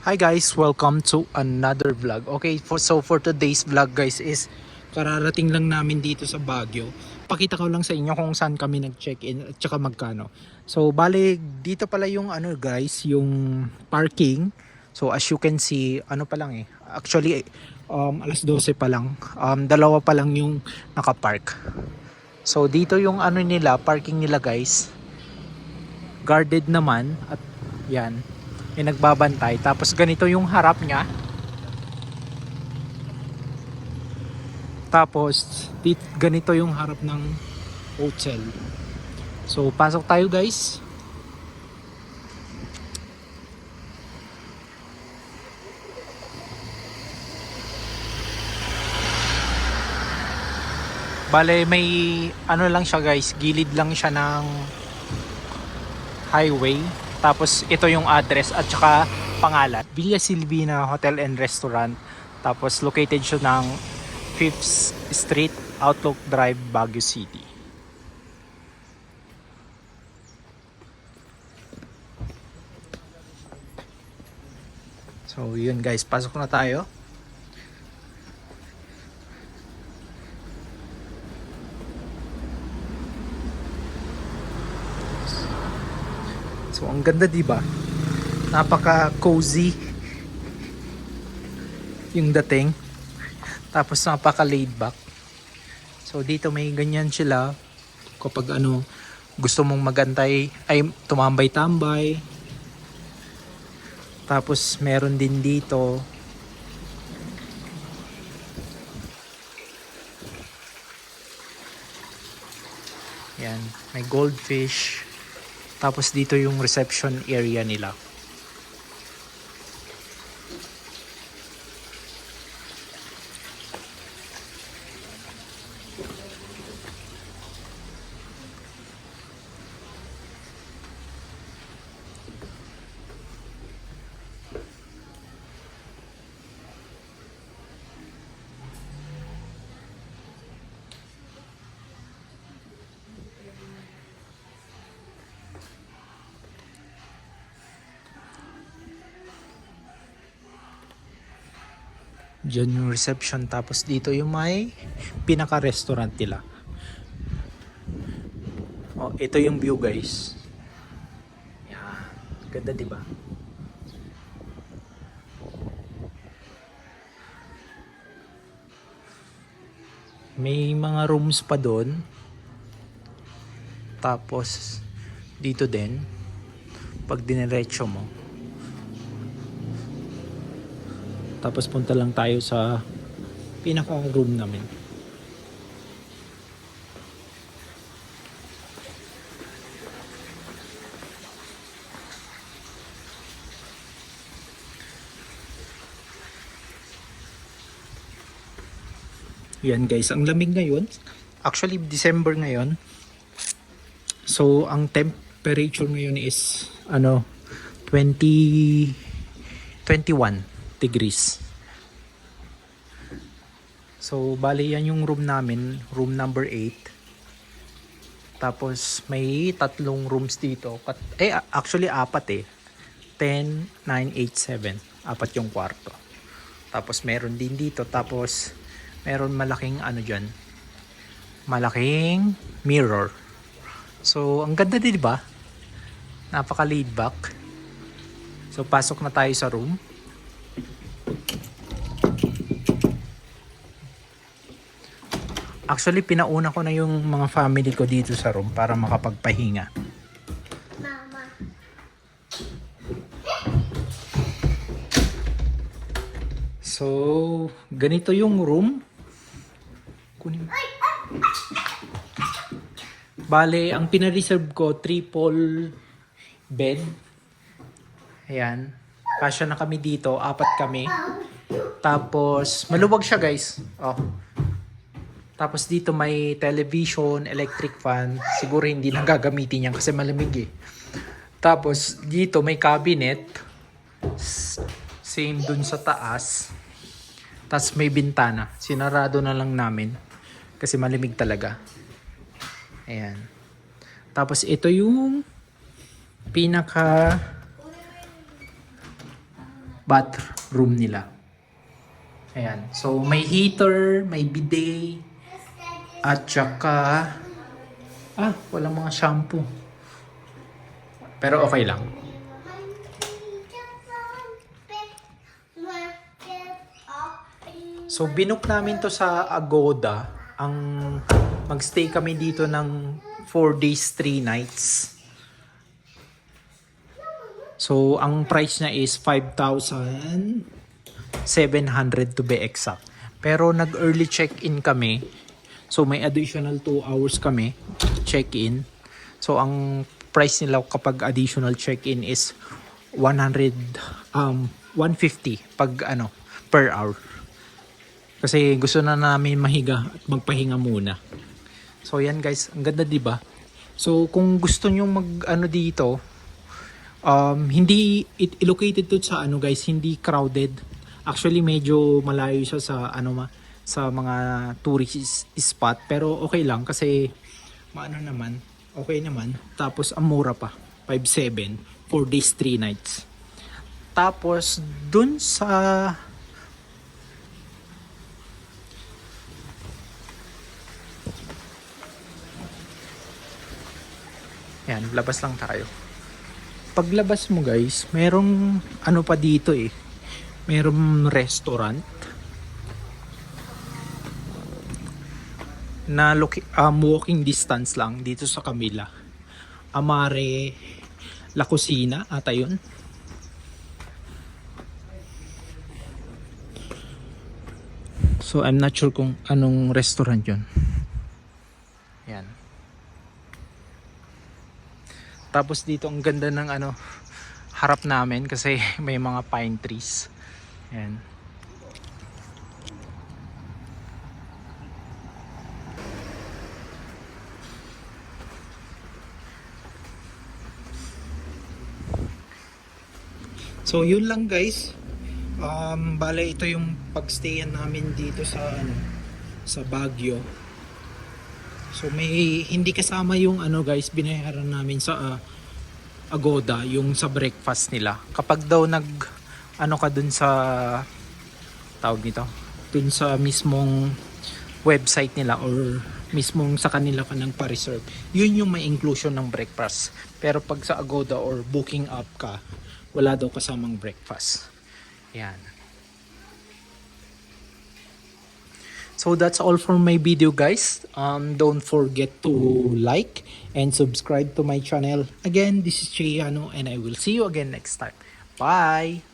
Hi guys, welcome to another vlog. Okay, for today's vlog guys is kararating lang namin dito sa Baguio. Pakita ko lang sa inyo kung saan kami nag-check-in at saka magkano. So bale dito pala yung ano guys, yung parking. So as you can see, ano pa lang Actually alas 12 pa lang. Dalawa pa lang yung nakapark. So dito yung ano nila, parking nila guys. Guarded naman at yan. May nagbabantay. Tapos ganito yung harap niya. Tapos ganito yung harap ng hotel. So pasok tayo guys. Bale may ano lang siya guys, gilid lang siya ng highway. Tapos ito yung address at saka pangalan. Villa Silvina Hotel and Restaurant. Tapos located siya ng 5th Street, Outlook Drive, Baguio City. So yun guys, pasok na tayo. So ang ganda 'di ba? Napaka cozy yung dating. Tapos napaka laid back. So dito may ganyan sila kapag ano gusto mong magantay ay tumambay-tambay. Tapos meron din dito yan, may goldfish. Tapos dito yung reception area nila. Diyan yung reception. Tapos dito yung may pinaka-restaurant nila. Oh, ito yung view guys. Yan. Ganda diba? May mga rooms pa doon. Tapos dito din. Pag diniretso mo. Tapos punta lang tayo sa pinaka room namin. Yan guys, ang lamig ngayon. Actually December ngayon. So ang temperature ngayon is 21 degrees. So bali yan yung room namin, room number 8. Tapos may tatlong rooms dito. Actually apat 10, 9, 8, 7. Apat yung kwarto. Tapos meron din dito. Tapos meron malaking dyan. Malaking mirror. So ang ganda din diba? Napaka laid back. So pasok na tayo sa room. Actually, pinauna ko na yung mga family ko dito sa room para makapagpahinga. Mama. So, ganito yung room. Kunin mo. Bale, ang pina-reserve ko, triple bed. Ayan. Kasya na kami dito, 4 kami. Tapos, maluwag siya guys. Oh. Tapos dito may television, electric fan. Siguro hindi na gagamitin yan kasi malamig Tapos dito may cabinet. Same dun sa taas. Tapos may bintana. Sinarado na lang namin. Kasi malamig talaga. Ayan. Tapos ito yung pinaka bathroom nila. Ayan. So, may heater, may bidet, at saka, walang mga shampoo. Pero okay lang. So, binook namin to sa Agoda. Magstay kami dito ng 4 days, 3 nights. So, ang price niya is 5,700 to be exact. Pero nag-early check-in kami. So, may additional 2 hours kami check-in. So, ang price nila kapag additional check-in is 150 per hour. Kasi gusto na namin mahiga at magpahinga muna. So, yan guys. Ang ganda, diba? So, kung gusto nyo dito, hindi located to sa guys, hindi crowded. Actually medyo malayo siya sa sa mga tourist spot, pero okay lang kasi okay naman. Tapos ang mura pa, 5,700, 4 days 3 nights. Tapos dun sa yan, labas lang tayo. Paglabas mo guys, merong pa dito merong restaurant na walking distance lang dito sa Camila. Amare La Cocina ata yun. So I'm not sure kung anong restaurant yun. Yan. Tapos dito ang ganda ng harap namin kasi may mga pine trees. Ayan. So yun lang guys. Bale ito yung pagstayan namin dito sa Baguio. So may hindi kasama yung guys, binayaran namin sa Agoda, yung sa breakfast nila. Kapag daw ka dun sa tawag nito, dun sa mismong website nila or mismong sa kanila ka ng pa-reserve, yun yung may inclusion ng breakfast. Pero pag sa Agoda or booking app ka, wala daw kasamang breakfast. Yan. So that's all for my video guys. Don't forget to like and subscribe to my channel. Again, this is Cheyano and I will see you again next time. Bye!